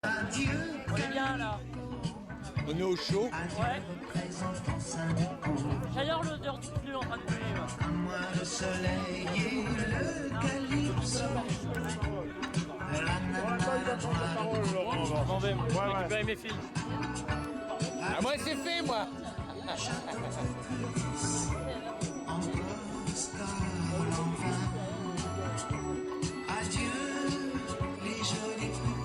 On est bien là. On est au chaud. Ouais. J'adore l'odeur du pneu en train de couler. Moi le soleil et le calypso. Je m'en vais, moi. Je récupère mes fils. Ah, moi c'est fait moi. Adieu les jolis fruits.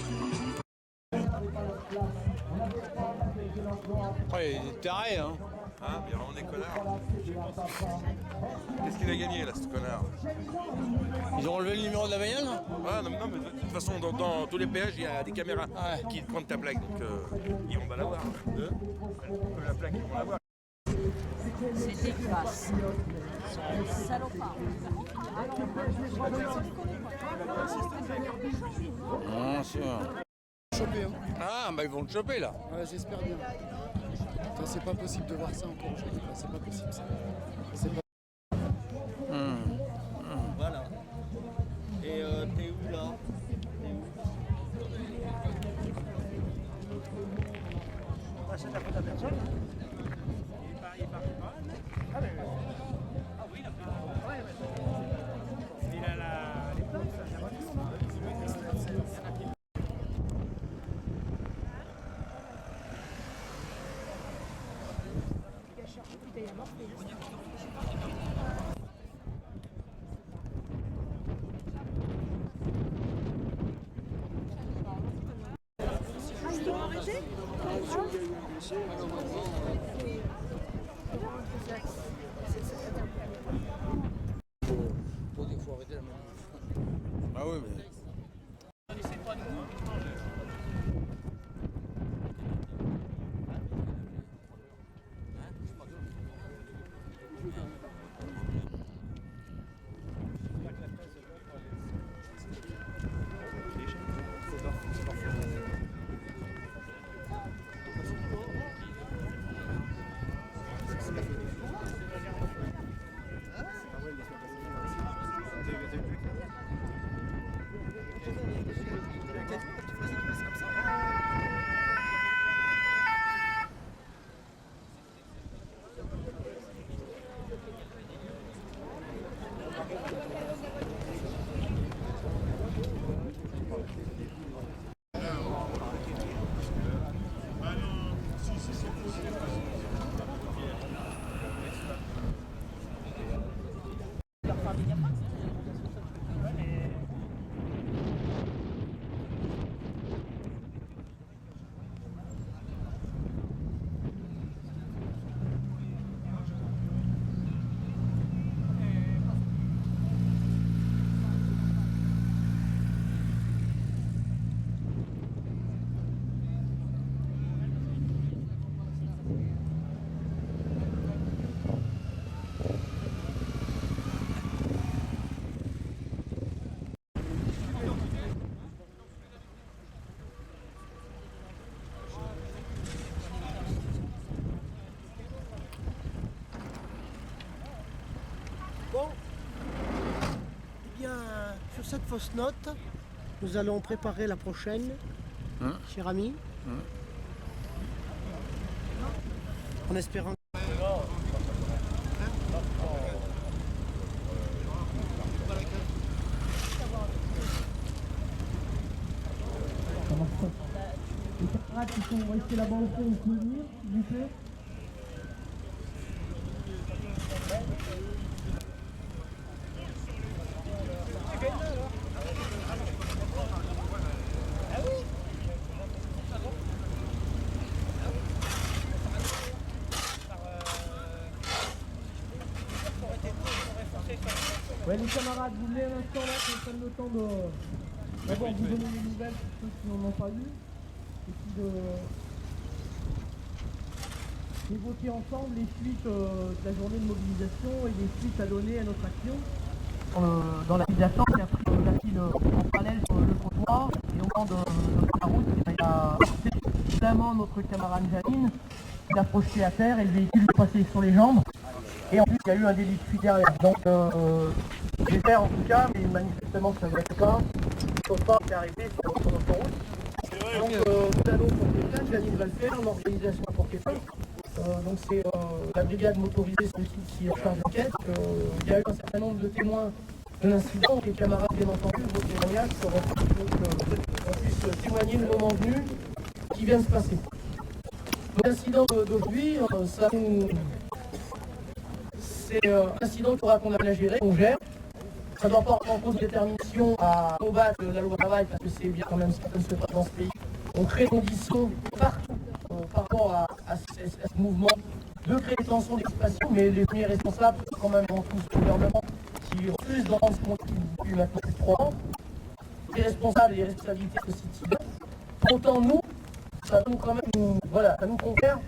Oh, il est taré hein. Ah, bien on est connards. Qu'est-ce qu'il a gagné là, ce connard? Ils ont relevé le numéro de la bagnole là? Ah non, mais de toute façon, dans tous les péages, il y a des caméras qui te prennent ta plaque, donc ils vont pas l'avoir. La plaque, ils vont l'avoir. C'est dégueulasse. Salopard. Ah, sûr. Choper, hein. Ah, bah ils vont le choper là. Ouais, j'espère bien. Putain, c'est pas possible de voir ça encore aujourd'hui. C'est pas possible ça. C'est pas... Voilà. Et t'es où là? T'es où? On achète la faute à personne. Il part pas. Ah mais... Ah oui, il a les places, il y a pas de monde. Faut arrêter la manif. Ah oui mais... Bon, eh bien, sur cette fausse note, nous allons préparer la prochaine, cher ami, en espérant... Les camarades qui sont restés là-bas au fond, vous pouvez venir, s'il vous plaît. Ouais, les camarades, vous venez un instant là, qu'on prenne le temps de d'abord vous donner des nouvelles pour ceux qui n'en ont pas eu, et puis d'évoquer ensemble les suites de la journée de mobilisation et les suites à donner à notre action. Dans la mobilisation, il y a pris la file en parallèle sur le trottoir, et au moment de la route, il y a évidemment notre camarade Janine qui a projeté à terre et le véhicule est passé sur les jambes. Et en plus, il y a eu un délit de fuite derrière. Donc, j'espère en tout cas, mais manifestement ça ne va pas, il ne faut pas arriver sur l'autoroute. Donc, Solano pour quelqu'un, Janine va le faire, l'organisation pour quelqu'un. Donc c'est la brigade motorisée sur le site qui est en charge d'enquête. Il y a eu un certain nombre de témoins de l'incident, les camarades bien entendu, vos témoignages seront qu'on puisse témoigner le moment venu qui vient de se passer. L'incident d'aujourd'hui, c'est un incident qu'il faudra qu'on a à gérer, qu'on gère. Ça ne doit pas en cause de détermination à combattre la loi travail, parce que c'est bien quand même ce qui se passe dans ce pays. On crée des conditions partout par rapport à ce mouvement de créer des tensions d'expression, mais les premiers responsables sont quand même avant tout ce gouvernement qui refuse d'en rendre compte depuis maintenant plus de 3 ans. Les responsables et les responsabilités de citoyens. Pourtant, nous, ça nous quand même, ça nous confère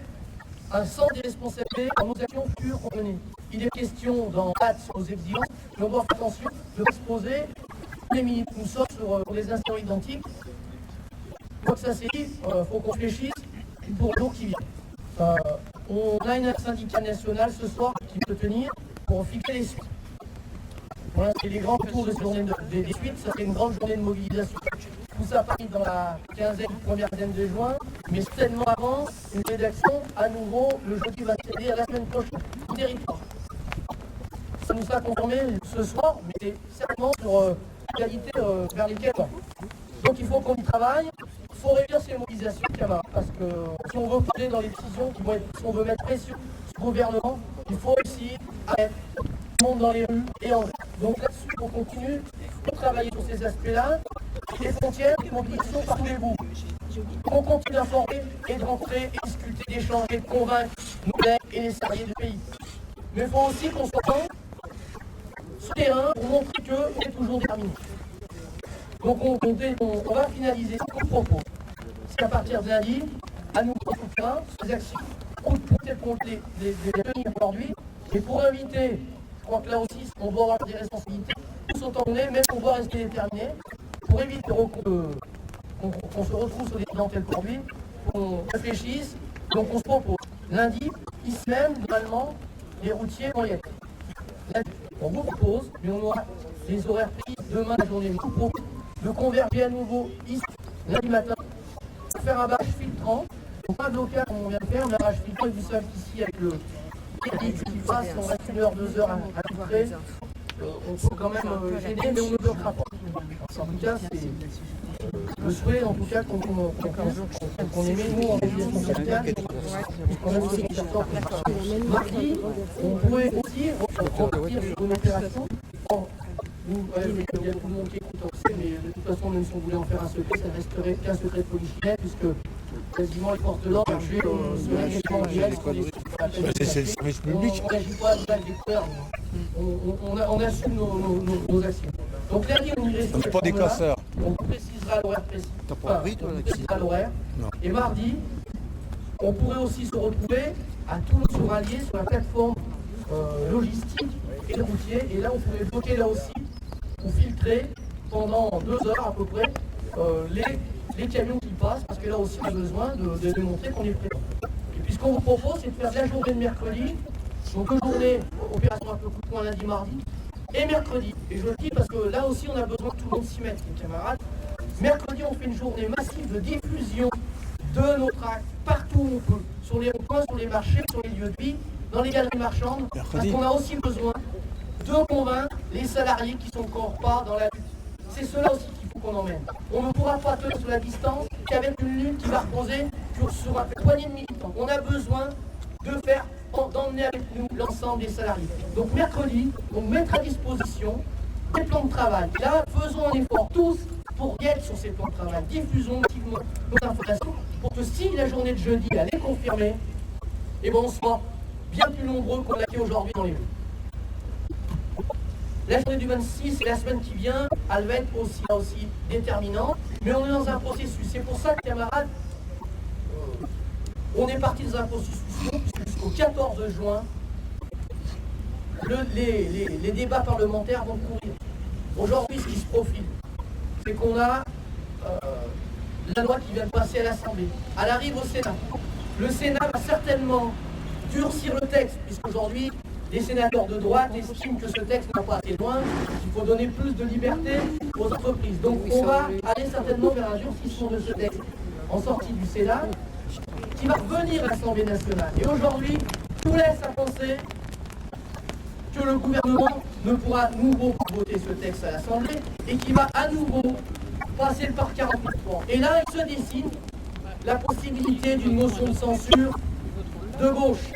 un sens des responsabilités dans nos actions futures qu'on menait. Il est question dans l'acte sur nos exigences, mais on doit faire attention de exposer les minutes. Nous sommes sur des instants identiques. Une fois que ça c'est dit, il faut qu'on réfléchisse pour le jour qui vient. On a une syndicale nationale ce soir qui peut tenir pour fixer les suites. Voilà, c'est les grands tours de journée des suites, ça c'est une grande journée de mobilisation. Tout ça Paris dans la première quinzaine de juin, mais certainement avant, une rédaction à nouveau le jeudi 27 la semaine prochaine, au territoire. Ça nous a confirmé ce soir, mais c'est certainement sur la qualité vers lesquelles on va. Donc il faut qu'on y travaille, il faut réduire ces mobilisations, camarades, parce que si on veut parler dans les décisions qui vont être, si on veut mettre pression sur le gouvernement, il faut aussi mettre tout le monde dans les rues et en rue. Donc là-dessus, on continue de travailler sur ces aspects-là, les frontières, les mobilisations par tous les bouts. On continue d'informer et de rencontrer, et discuter, d'échanger, de convaincre nos collègues et les salariés du pays. Mais il faut aussi qu'on soit sur le terrain pour montrer qu'on est toujours déterminé. Donc on va finaliser ce qu'on propose. C'est qu'à partir de lundi, à nous sur le terrain, sur les actions, on peut peut-être les tenir aujourd'hui. Et pour inviter, je crois que là aussi, on doit avoir des responsabilités, tous autant qu'on est, même on doit rester déterminé, pour éviter qu'on se retrouve sur des clientèles aujourd'hui, qu'on réfléchisse. Donc on se propose lundi, ici même, normalement, les routiers vont y être. On vous propose, mais on aura les horaires pris demain la journée, on vous propose de converger à nouveau ici, lundi matin, pour faire un barrage filtrant. Donc pas de local comme on vient de faire, mais un barrage filtrant, et vous savez qu'ici avec le qui passe, on reste 1 heure, 2 heures à filtrer. On peut quand même gêner, mais on ne bloquera pas. En tout cas, c'est le souhait, en tout cas, qu'on émet, nous, en mobilisation syndicale, qu'on a aussi mardi, on pourrait aussi repartir sur une opération. Il y a tout le monde qui écoute, on sait, mais de toute façon, même si on voulait en faire un secret, ça ne resterait qu'un secret de polichinelle, puisque quasiment les forces de l'ordre marchaient sur en direct. C'est le service public. On n'agit pas à l'image des peurs. On assume nos actions. Donc lundi, on irait sur c'est pas des casseurs. On précisera l'horaire précis. T'as pas appris, toi, on précisera l'horaire. Non. Et mardi, on pourrait aussi se retrouver à Toulouse se rallier sur la plateforme logistique et routier. Et là, on pourrait bloquer là aussi ou filtrer pendant 2 heures à peu près les camions qui passent, parce que là aussi on a besoin de démontrer qu'on est présent. Et puis ce qu'on vous propose, c'est de faire la journée de mercredi, donc une journée opération un peu coup de poing lundi, mardi, et mercredi. Et je le dis parce que là aussi on a besoin que tout le monde s'y mette, les camarades. Mercredi, on fait une journée massive de diffusion de notre acte partout où on peut, sur les ronds-points, sur les marchés, sur les lieux de vie, dans les galeries marchandes, parce qu'on a aussi besoin de convaincre les salariés qui sont encore pas dans la lutte. C'est cela aussi qu'il faut qu'on emmène. On ne pourra pas tenir sur la distance qu'avec une lutte qui va reposer sur un poignée de militants. On a besoin d'emmener avec nous l'ensemble des salariés. Donc mercredi, on mettra à disposition des plans de travail. Là, faisons un effort tous pour y être sur ces plans de travail. Diffusons activement nos informations pour que si la journée de jeudi elle est confirmée, et on soit bien plus nombreux qu'on l'a fait aujourd'hui dans les rues. La journée du 26 et la semaine qui vient, elle va être aussi déterminante, mais on est dans un processus. C'est pour ça, camarades, on est parti dans un processus jusqu'au 14 juin. Les débats parlementaires vont courir. Aujourd'hui, ce qui se profile, c'est qu'on a la loi qui vient de passer à l'Assemblée. Elle arrive au Sénat. Le Sénat va certainement durcir le texte, puisqu'aujourd'hui, les sénateurs de droite estiment que ce texte n'a pas assez loin, qu'il faut donner plus de liberté aux entreprises. Donc on va aller certainement vers un durcissement de ce texte. en sortie du Sénat, qui va revenir à l'Assemblée nationale. Et aujourd'hui, tout laisse à penser que le gouvernement ne pourra à nouveau pas voter ce texte à l'Assemblée et qui va à nouveau passer par 49.3. Et là, il se dessine la possibilité d'une motion de censure de gauche.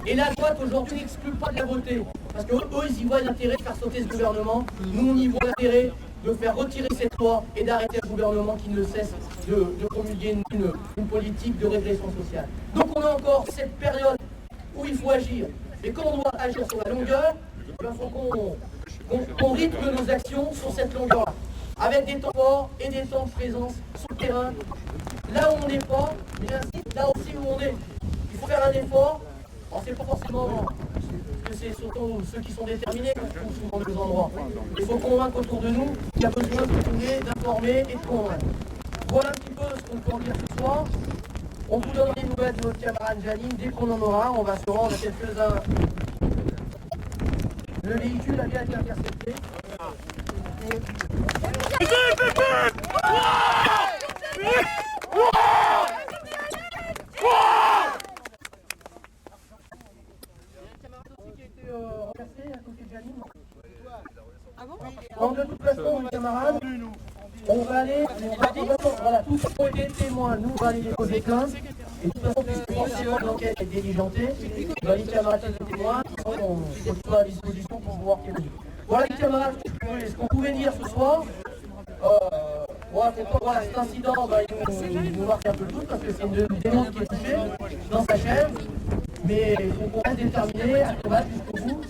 Et la droite aujourd'hui n'exclut pas de la voter. Parce qu'eux, ils y voient l'intérêt de faire sauter ce gouvernement. Nous, on y voit l'intérêt de faire retirer cette loi et d'arrêter un gouvernement qui ne cesse de promulguer une politique de régression sociale. Donc on a encore cette période où il faut agir. Et quand on doit agir sur la longueur, il faut qu'on rythme nos actions sur cette longueur-là. Avec des temps forts et des temps de présence sur le terrain. Là où on n'est pas, mais j'insiste, là aussi où on est. Il faut faire un effort. Alors c'est pas forcément que c'est surtout ceux qui sont déterminés qui se trouvent souvent dans des endroits. Il faut convaincre autour de nous qu'il y a besoin de continuer, d'informer et de convaincre. Voilà un petit peu ce qu'on peut en dire ce soir. On vous donnera des nouvelles de notre camarade Janine dès qu'on en aura. On va se rendre à quelques-uns. Le véhicule a bien été intercepté. Donc de toute façon, mes camarades, on va aller, voilà, tous ceux qui ont été témoins, nous, on va aller déposer plainte. Et de toute façon, puisque forcément l'enquête est diligentée, les camarades qui sont témoins, on soit à disposition pour voir qui est. Voilà les camarades, ce qu'on pouvait dire ce soir. Voilà, cet incident, il nous marque un peu tout parce que c'est une démence qui est touchée dans sa chair. Mais il faut qu'on reste déterminé à combattre jusqu'au bout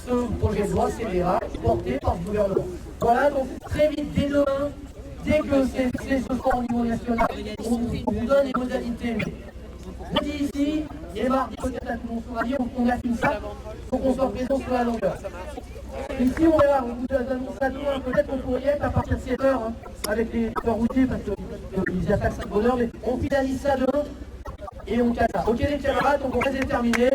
ce projet de loi scélérat porté par le gouvernement. Voilà, donc très vite, dès demain, dès que c'est ce soir au niveau national, on vous donne les modalités. Jeudi ici, et mardi peut-être à Toulon sur Radio, on affine ça, il faut qu'on soit présent sur la longueur. Ici, on verra, on vous annonce ça demain, peut-être qu'on pourrait y être à partir de 7h, hein, avec les routiers, parce qu'ils attaquent ça de bonne heure, mais on finalise ça demain, et on casse ça. Ok les camarades, on reste déterminés.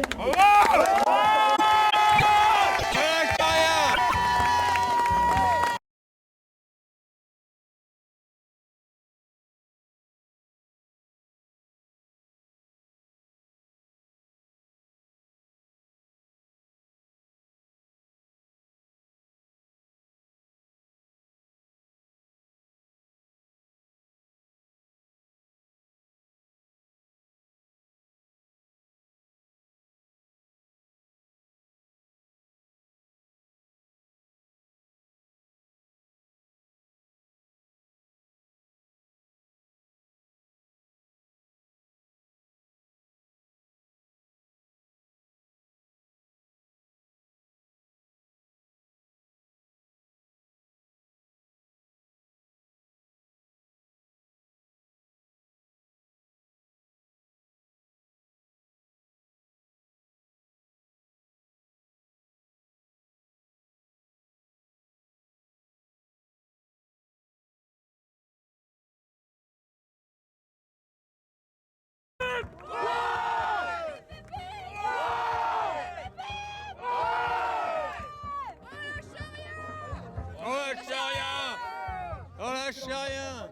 On lâche rien.